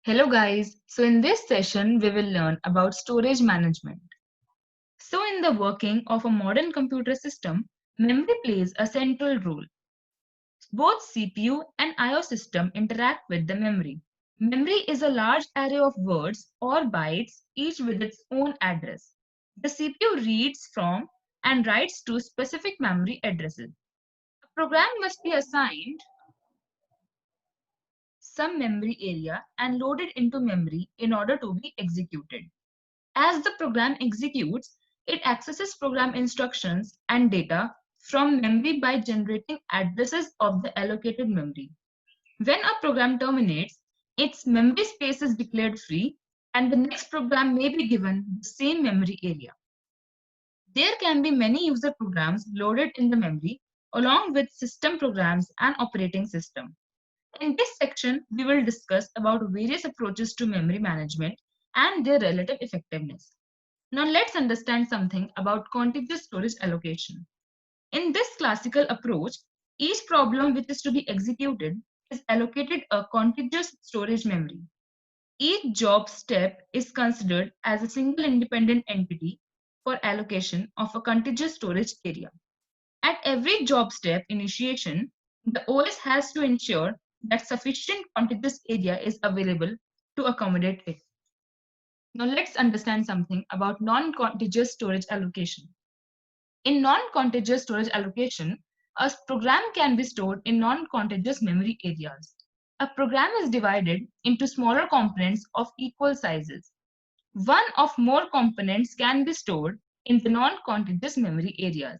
Hello guys, so in this session we will learn about storage management. So in the working of a modern computer system, memory plays a central role. Both CPU and IO system interact with the memory. Memory is a large array of words or bytes, each with its own address. The CPU reads from and writes to specific memory addresses. A program must be assigned some memory area and loaded into memory in order to be executed. As the program executes, it accesses program instructions and data from memory by generating addresses of the allocated memory. When a program terminates, its memory space is declared free and the next program may be given the same memory area. There can be many user programs loaded in the memory along with system programs and operating system. In this section, we will discuss about various approaches to memory management and their relative effectiveness. Now let's understand something about contiguous storage allocation. In this classical approach, each problem which is to be executed is allocated a contiguous storage memory. Each job step is considered as a single independent entity for allocation of a contiguous storage area. At every job step initiation, the OS has to ensure that sufficient contiguous area is available to accommodate it. Now let's understand something about non-contiguous storage allocation. In non-contiguous storage allocation, a program can be stored in non-contiguous memory areas. A program is divided into smaller components of equal sizes. One or more components can be stored in the non-contiguous memory areas.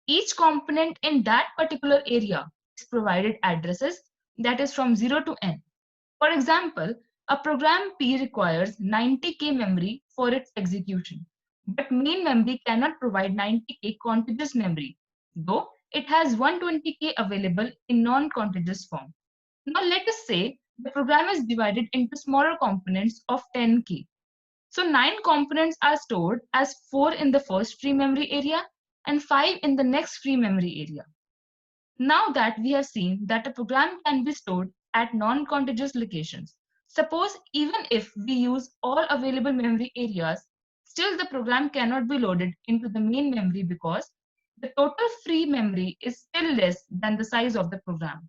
Each component in that particular area is provided addresses that is from 0 to n. For example, a program P requires 90K memory for its execution, but main memory cannot provide 90K contiguous memory, though it has 120K available in non-contiguous form. Now let us say the program is divided into smaller components of 10K. So 9 components are stored as 4 in the first free memory area and 5 in the next free memory area. Now that we have seen that a program can be stored at non-contiguous locations, suppose even if we use all available memory areas, still the program cannot be loaded into the main memory because the total free memory is still less than the size of the program.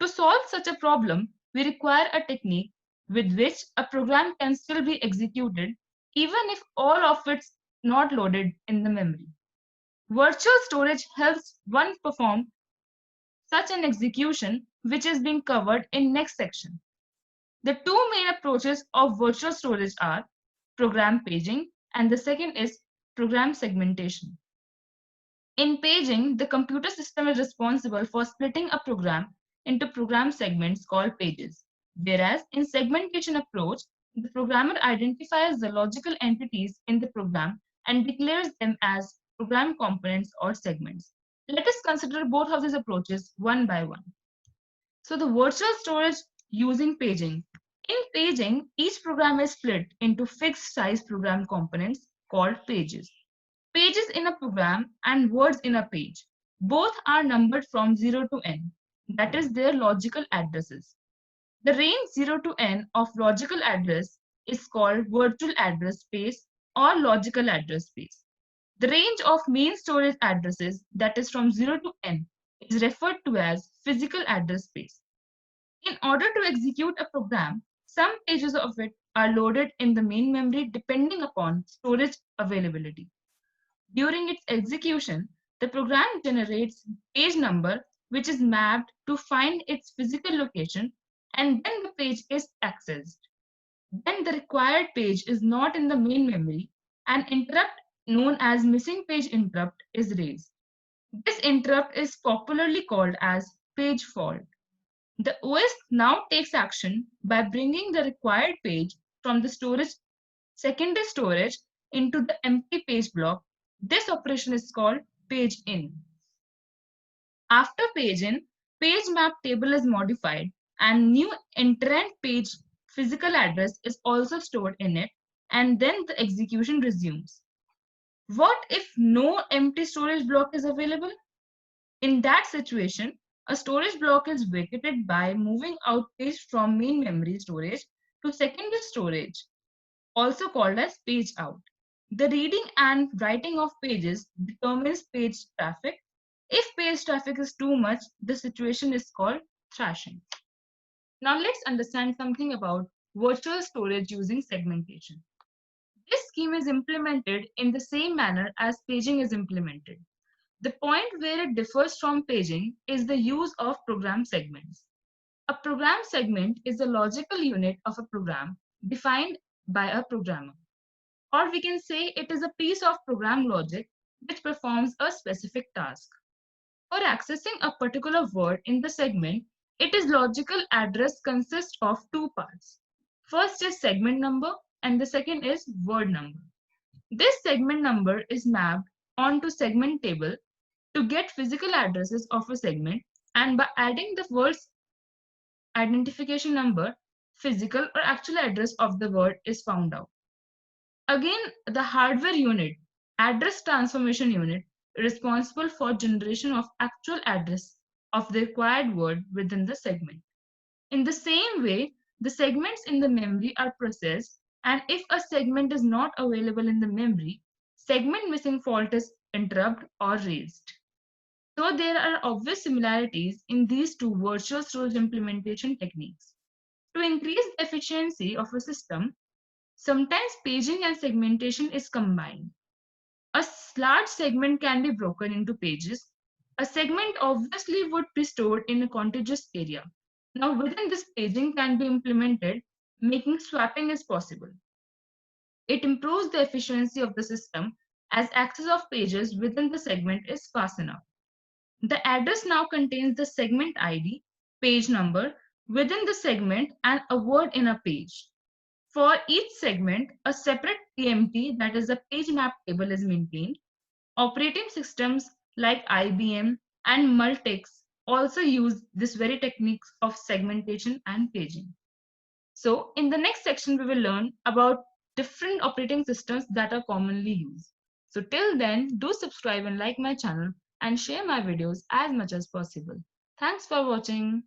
To solve such a problem, we require a technique with which a program can still be executed even if all of it's not loaded in the memory. Virtual storage helps one perform such an execution, which is being covered in next section. The two main approaches of virtual storage are program paging and the second is program segmentation. In paging, the computer system is responsible for splitting a program into program segments called pages, whereas in segmentation approach, the programmer identifies the logical entities in the program and declares them as program components or segments. Let us consider both of these approaches one by one. So the virtual storage using paging. In paging, each program is split into fixed size program components called pages. Pages in a program and words in a page. Both are numbered from 0 to n, that is their logical addresses. The range 0 to n of logical address is called virtual address space or logical address space. The range of main storage addresses, that is from 0 to n, is referred to as physical address space. In order to execute a program, some pages of it are loaded in the main memory depending upon storage availability. During its execution, the program generates page number which is mapped to find its physical location and then the page is accessed. When the required page is not in the main memory, an interrupt known as missing page interrupt is raised. This interrupt is popularly called as page fault. The OS now takes action by bringing the required page from the storage, secondary storage into the empty page block. This operation is called page in. After page in, page map table is modified and new entrant page physical address is also stored in it and then the execution resumes. What if no empty storage block is available? In that situation, a storage block is vacated by moving out page from main memory storage to secondary storage, also called as page out. The reading and writing of pages determines page traffic. If page traffic is too much, the situation is called thrashing. Now let's understand something about virtual storage using segmentation. This scheme is implemented in the same manner as paging is implemented. The point where it differs from paging is the use of program segments. A program segment is a logical unit of a program defined by a programmer. Or we can say it is a piece of program logic which performs a specific task. For accessing a particular word in the segment, its logical address consists of two parts. First is segment number and the second is word number. This segment number is mapped onto segment table to get physical addresses of a segment, and by adding the word's identification number, physical or actual address of the word is found out. Again, the hardware unit, address transformation unit, responsible for generation of actual address of the required word within the segment. In the same way, the segments in the memory are processed, and if a segment is not available in the memory, segment missing fault is interrupted or raised. So there are obvious similarities in these two virtual storage implementation techniques. To increase the efficiency of a system, sometimes paging and segmentation is combined. A large segment can be broken into pages. A segment obviously would be stored in a contiguous area. Now within this, paging can be implemented, making swapping is possible. It improves the efficiency of the system as access of pages within the segment is fast enough. The address now contains the segment ID, page number within the segment, and a word in a page. For each segment, a separate PMT, that is a page map table, is maintained. Operating systems like IBM and Multics also use this very techniques of segmentation and paging. So in the next section, we will learn about different operating systems that are commonly used. So till then, do subscribe and like my channel and share my videos as much as possible. Thanks for watching.